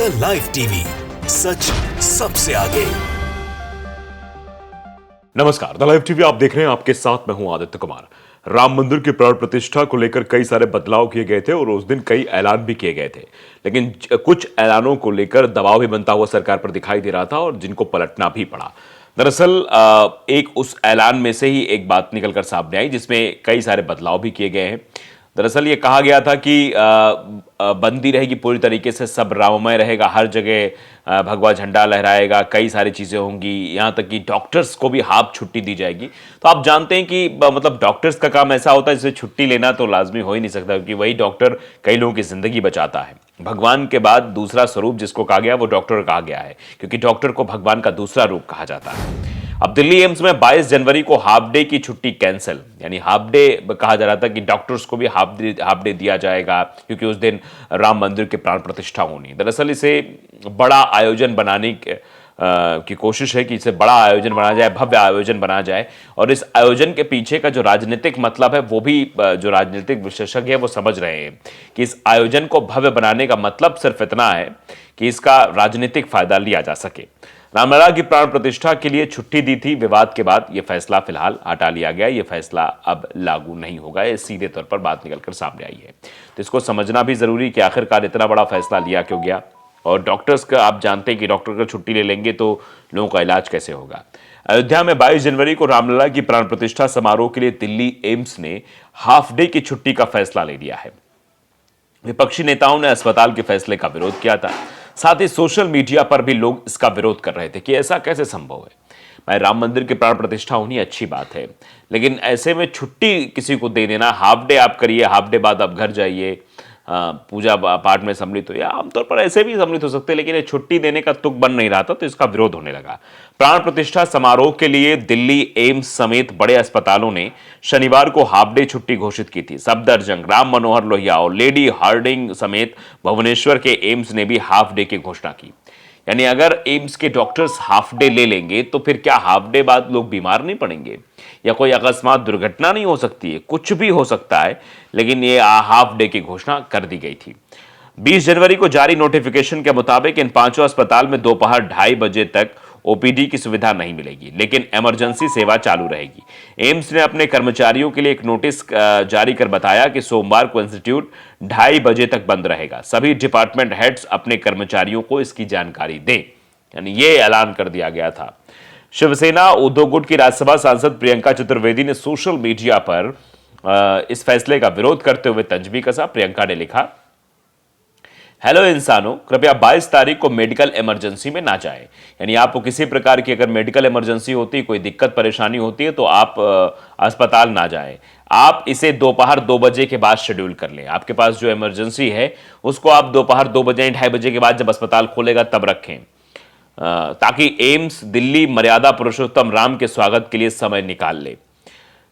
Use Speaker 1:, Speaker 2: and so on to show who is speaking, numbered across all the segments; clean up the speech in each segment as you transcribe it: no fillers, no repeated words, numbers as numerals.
Speaker 1: The live TV, सच सबसे आगे।
Speaker 2: नमस्कार, द लाइव टीवी आप देख रहे हैं। आपके साथ मैं हूं आदित्य कुमार। राम मंदिर की प्राण प्रतिष्ठा को लेकर कई सारे बदलाव किए गए थे और उस दिन कई ऐलान भी किए गए थे, लेकिन कुछ ऐलानों को लेकर दबाव भी बनता हुआ सरकार पर दिखाई दे रहा था और जिनको पलटना भी पड़ा। दरअसल एक उस ऐलान में से ही एक बात निकलकर सामने आई जिसमें कई सारे बदलाव भी किए गए हैं। दरअसल ये कहा गया था कि बंदी रहेगी पूरी तरीके से, सब राममय रहेगा, हर जगह भगवा झंडा लहराएगा, कई सारी चीज़ें होंगी, यहाँ तक कि डॉक्टर्स को भी हाफ छुट्टी दी जाएगी। तो आप जानते हैं कि मतलब डॉक्टर्स का काम ऐसा होता है जिससे छुट्टी लेना तो लाजमी हो ही नहीं सकता, क्योंकि वही डॉक्टर कई लोगों की ज़िंदगी बचाता है। भगवान के बाद दूसरा स्वरूप जिसको कहा गया वो डॉक्टर कहा गया है, क्योंकि डॉक्टर को भगवान का दूसरा रूप कहा जाता है। अब दिल्ली एम्स में 22 जनवरी को हाफ डे की छुट्टी कैंसिल, यानी हाफ डे कहा जा रहा था कि डॉक्टर्स को भी हाफ डे दिया जाएगा, क्योंकि उस दिन राम मंदिर की प्राण प्रतिष्ठा होनी। दरअसल इसे बड़ा आयोजन बनाने की कोशिश है कि इसे बड़ा आयोजन बनाया जाए, भव्य आयोजन बनाया जाए, और इस आयोजन के पीछे का जो राजनीतिक मतलब है वो भी जो राजनीतिक विशेषज्ञ है वो समझ रहे हैं कि इस आयोजन को भव्य बनाने का मतलब सिर्फ इतना है कि इसका राजनीतिक फायदा लिया जा सके। रामलला की प्राण प्रतिष्ठा के लिए छुट्टी दी थी, विवाद के बाद यह फैसला फिलहाल हटा लिया गया। यह फैसला अब लागू नहीं होगा, ये सीधे तौर पर बात निकलकर सामने आई है। तो इसको समझना भी जरूरी कि आखिरकार इतना बड़ा फैसला लिया क्यों गया, और डॉक्टर्स का आप जानते हैं कि डॉक्टर का छुट्टी ले लेंगे तो लोगों का इलाज कैसे होगा। अयोध्या में 22 जनवरी को रामलला की प्राण प्रतिष्ठा समारोह के लिए दिल्ली एम्स ने हाफ डे की छुट्टी का फैसला ले लिया है। विपक्षी नेताओं ने अस्पताल के फैसले का विरोध किया था, साथ ही सोशल मीडिया पर भी लोग इसका विरोध कर रहे थे कि ऐसा कैसे संभव है। भाई, राम मंदिर की प्राण प्रतिष्ठा होनी अच्छी बात है, लेकिन ऐसे में छुट्टी किसी को दे देना, हाफ डे आप करिए, हाफ डे बाद आप घर जाइए, पूजा पाठ में सम्मिलित हो, या आमतौर पर ऐसे भी सम्मिलित हो सकते हैं, लेकिन ये छुट्टी देने का तुक बन नहीं रहा था, तो इसका विरोध होने लगा। प्राण प्रतिष्ठा समारोह के लिए दिल्ली एम्स समेत बड़े अस्पतालों ने शनिवार को हाफ डे छुट्टी घोषित की थी। सफदरजंग, राम मनोहर लोहिया और लेडी हार्डिंग समेत भुवनेश्वर के एम्स ने भी हाफ डे की घोषणा की। यानी अगर एम्स के डॉक्टर्स हाफ डे ले लेंगे तो फिर क्या हाफ डे बाद लोग बीमार नहीं पड़ेंगे, या कोई अकस्मात दुर्घटना नहीं हो सकती है? कुछ भी हो सकता है, लेकिन ये हाफ डे की घोषणा कर दी गई थी। 20 जनवरी को जारी नोटिफिकेशन के मुताबिक इन पांचों अस्पताल में दोपहर 2:30 बजे तक ओपीडी की सुविधा नहीं मिलेगी, लेकिन इमरजेंसी सेवा चालू रहेगी। एम्स ने अपने कर्मचारियों के लिए एक नोटिस जारी कर बताया कि सोमवार को इंस्टीट्यूट 2:30 बजे तक बंद रहेगा। सभी डिपार्टमेंट हेड्स अपने कर्मचारियों को इसकी जानकारी दें, यानी ये ऐलान कर दिया गया था। शिवसेना उद्धव गुट की राज्यसभा सांसद प्रियंका चतुर्वेदी ने सोशल मीडिया पर इस फैसले का विरोध करते हुए तंज भी कसा। प्रियंका ने लिखा, हेलो इंसानों, कृपया 22 तारीख को मेडिकल इमरजेंसी में ना जाएं। यानी आपको किसी प्रकार की अगर मेडिकल इमरजेंसी होती है, कोई दिक्कत परेशानी होती है, तो आप अस्पताल ना जाएं। आप इसे दोपहर 2 बजे के बाद शेड्यूल कर लें। आपके पास जो इमरजेंसी है उसको आप दोपहर 2 बजे 2:30 बजे के बाद जब अस्पताल खोलेगा तब रखें, ताकि एम्स दिल्ली मर्यादा पुरुषोत्तम राम के स्वागत के लिए समय निकाल ले।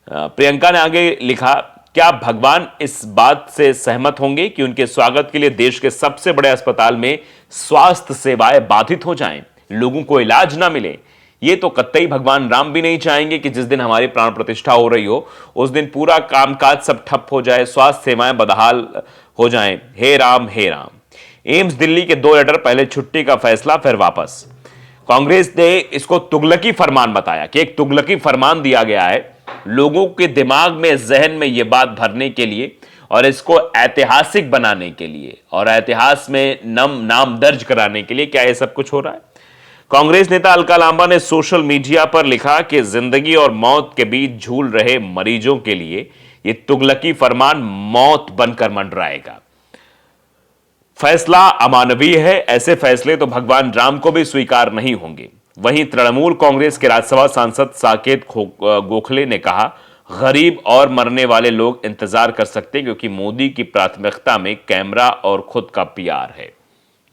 Speaker 2: प्रियंका ने आगे लिखा, क्या भगवान इस बात से सहमत होंगे कि उनके स्वागत के लिए देश के सबसे बड़े अस्पताल में स्वास्थ्य सेवाएं बाधित हो जाएं, लोगों को इलाज ना मिले? ये तो कतई भगवान राम भी नहीं चाहेंगे कि जिस दिन हमारी प्राण प्रतिष्ठा हो रही हो उस दिन पूरा कामकाज सब ठप हो जाए, स्वास्थ्य सेवाएं बदहाल हो जाएं। हे राम, हे राम। एम्स दिल्ली के 2 लेटर, पहले छुट्टी का फैसला फिर वापस। कांग्रेस ने इसको तुगलकी फरमान बताया कि एक तुगलकी फरमान दिया गया है लोगों के दिमाग में, जहन में यह बात भरने के लिए और इसको ऐतिहासिक बनाने के लिए और इतिहास में नाम दर्ज कराने के लिए। क्या यह सब कुछ हो रहा है? कांग्रेस नेता अलका लांबा ने सोशल मीडिया पर लिखा कि जिंदगी और मौत के बीच झूल रहे मरीजों के लिए यह तुगलकी फरमान मौत बनकर मंडराएगा। फैसला अमानवीय है, ऐसे फैसले तो भगवान राम को भी स्वीकार नहीं होंगे। वहीं तृणमूल कांग्रेस के राज्यसभा सांसद साकेत गोखले ने कहा, गरीब और मरने वाले लोग इंतजार कर सकते हैं, क्योंकि मोदी की प्राथमिकता में कैमरा और खुद का पीआर है।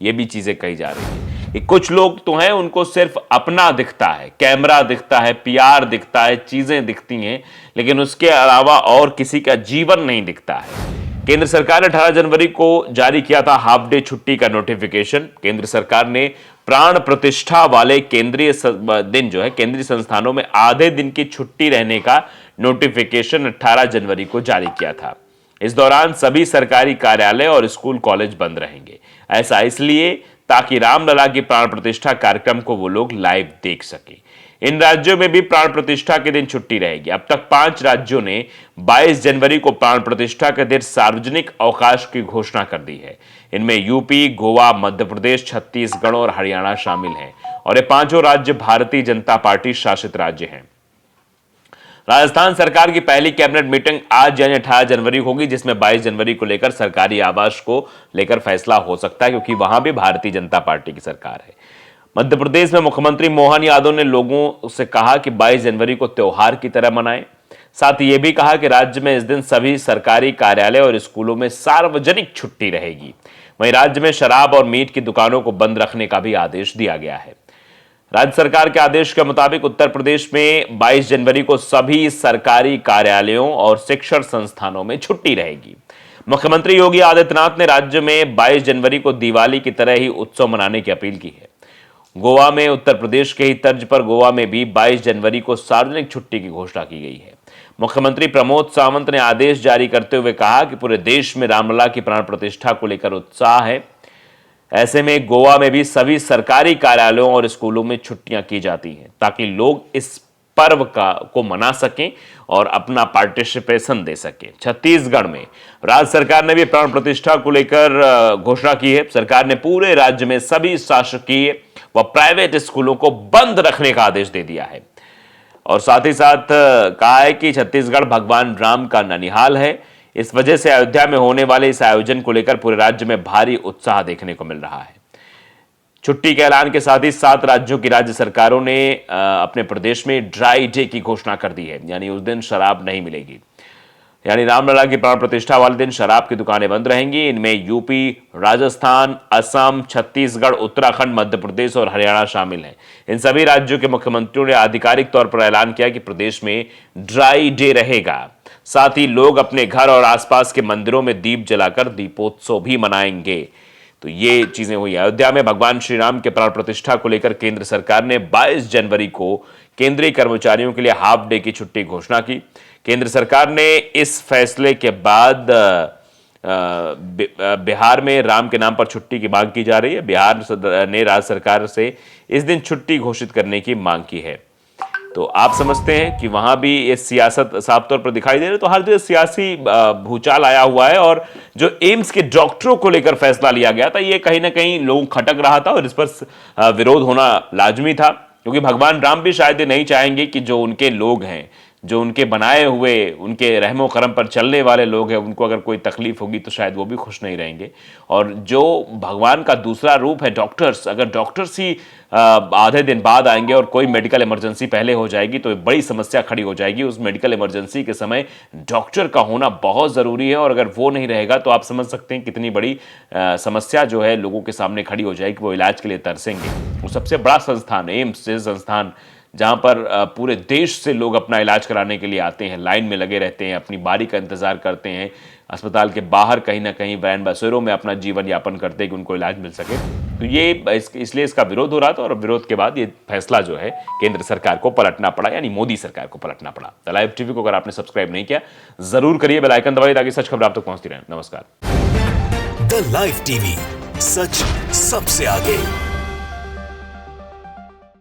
Speaker 2: ये भी चीजें कही जा रही है कि कुछ लोग तो हैं उनको सिर्फ अपना दिखता है, कैमरा दिखता है, पीआर दिखता है, चीजें दिखती हैं, लेकिन उसके अलावा और किसी का जीवन नहीं दिखता है। केंद्र सरकार ने 18 जनवरी को जारी किया था हाफ डे छुट्टी का नोटिफिकेशन। केंद्र सरकार ने प्राण प्रतिष्ठा वाले केंद्रीय दिन जो है केंद्रीय संस्थानों में आधे दिन की छुट्टी रहने का नोटिफिकेशन 18 जनवरी को जारी किया था। इस दौरान सभी सरकारी कार्यालय और स्कूल कॉलेज बंद रहेंगे। ऐसा इसलिए ताकि रामलला की प्राण प्रतिष्ठा कार्यक्रम को वो लोग लाइव देख सके। इन राज्यों में भी प्राण प्रतिष्ठा के दिन छुट्टी रहेगी। अब तक 5 राज्यों ने 22 जनवरी को प्राण प्रतिष्ठा के दिन सार्वजनिक अवकाश की घोषणा कर दी है। इनमें यूपी, गोवा, मध्य प्रदेश, छत्तीसगढ़ और हरियाणा शामिल हैं और ये पांचों राज्य भारतीय जनता पार्टी शासित राज्य हैं। राजस्थान सरकार की पहली कैबिनेट मीटिंग आज यानी 18 जनवरी को होगी, जिसमें 22 जनवरी को लेकर सरकारी आवास को लेकर फैसला हो सकता है, क्योंकि वहां भी भारतीय जनता पार्टी की सरकार है। मध्य प्रदेश में मुख्यमंत्री मोहन यादव ने लोगों से कहा कि 22 जनवरी को त्योहार की तरह मनाएं। साथ ही यह भी कहा कि राज्य में इस दिन सभी सरकारी कार्यालय और स्कूलों में सार्वजनिक छुट्टी रहेगी। वहीं राज्य में शराब और मीट की दुकानों को बंद रखने का भी आदेश दिया गया है। राज्य सरकार के आदेश के मुताबिक उत्तर प्रदेश में 22 जनवरी को सभी सरकारी कार्यालयों और शिक्षण संस्थानों में छुट्टी रहेगी। मुख्यमंत्री योगी आदित्यनाथ ने राज्य में 22 जनवरी को दिवाली की तरह ही उत्सव मनाने की अपील की है। गोवा में उत्तर प्रदेश के ही तर्ज पर गोवा में भी 22 जनवरी को सार्वजनिक छुट्टी की घोषणा की गई है। मुख्यमंत्री प्रमोद सावंत ने आदेश जारी करते हुए कहा कि पूरे देश में रामलला की प्राण प्रतिष्ठा को लेकर उत्साह है। ऐसे में गोवा में भी सभी सरकारी कार्यालयों और स्कूलों में छुट्टियां की जाती हैं, ताकि लोग इस पर्व को मना सकें और अपना पार्टिसिपेशन दे सकें। छत्तीसगढ़ में राज्य सरकार ने भी प्राण प्रतिष्ठा को लेकर घोषणा की है। सरकार ने पूरे राज्य में सभी शासकीय व प्राइवेट स्कूलों को बंद रखने का आदेश दे दिया है और साथ ही साथ कहा है कि छत्तीसगढ़ भगवान राम का ननिहाल है। इस वजह से अयोध्या में होने वाले इस आयोजन को लेकर पूरे राज्य में भारी उत्साह देखने को मिल रहा है। छुट्टी के ऐलान के साथ ही 7 राज्यों की राज्य सरकारों ने अपने प्रदेश में ड्राई डे की घोषणा कर दी है, यानी उस दिन शराब नहीं मिलेगी। यानी रामलला की प्राण प्रतिष्ठा वाले दिन शराब की दुकानें बंद रहेंगी। इनमें यूपी, राजस्थान, असम, छत्तीसगढ़, उत्तराखंड, मध्य प्रदेश और हरियाणा शामिल हैं। इन सभी राज्यों के मुख्यमंत्रियों ने आधिकारिक तौर पर ऐलान किया कि प्रदेश में ड्राई डे रहेगा। साथ ही लोग अपने घर और आसपास के मंदिरों में दीप जलाकर दीपोत्सव भी मनाएंगे। तो ये चीजें हुई। अयोध्या में भगवान श्री राम के प्राण प्रतिष्ठा को लेकर केंद्र सरकार ने 22 जनवरी को केंद्रीय कर्मचारियों के लिए हाफ डे की छुट्टी घोषणा की। केंद्र सरकार ने इस फैसले के बाद बिहार में राम के नाम पर छुट्टी की मांग की जा रही है। बिहार ने राज्य सरकार से इस दिन छुट्टी घोषित करने की मांग की है। तो आप समझते हैं कि वहां भी ये सियासत साफ तौर पर दिखाई दे रही है। तो हर जगह सियासी भूचाल आया हुआ है और जो एम्स के डॉक्टरों को लेकर फैसला लिया गया था, ये कहीं ना कहीं लोग खटक रहा था और इस पर विरोध होना लाजमी था, क्योंकि भगवान राम भी शायद ये नहीं चाहेंगे कि जो उनके लोग हैं, जो उनके बनाए हुए, उनके रहमो करम पर चलने वाले लोग हैं, उनको अगर कोई तकलीफ होगी तो शायद वो भी खुश नहीं रहेंगे। और जो भगवान का दूसरा रूप है डॉक्टर्स, अगर डॉक्टर्स ही आधे दिन बाद आएंगे और कोई मेडिकल इमरजेंसी पहले हो जाएगी तो बड़ी समस्या खड़ी हो जाएगी। उस मेडिकल इमरजेंसी के समय डॉक्टर का होना बहुत ज़रूरी है और अगर वो नहीं रहेगा तो आप समझ सकते हैं कितनी बड़ी समस्या जो है लोगों के सामने खड़ी हो जाएगी। वो इलाज के लिए तरसेंगे। वो सबसे बड़ा संस्थान एम्स जैसे संस्थान, जहां पर पूरे देश से लोग अपना इलाज कराने के लिए आते हैं, लाइन में लगे रहते हैं, अपनी बारी का इंतजार करते हैं, अस्पताल के बाहर कहीं ना कहीं वैन बसेरों में अपना जीवन यापन करते हैं कि उनको इलाज मिल सके। तो ये इसलिए इसका विरोध हो रहा था और विरोध के बाद ये फैसला जो है केंद्र सरकार को पलटना पड़ा, यानी मोदी सरकार को पलटना पड़ा। द लाइव टीवी को अगर आपने सब्सक्राइब नहीं किया जरूर करिए, बेल आइकन दबाइए ताकि सच खबर आप तक पहुंचती रहे। नमस्कार।
Speaker 1: द लाइव टीवी, सच सबसे आगे।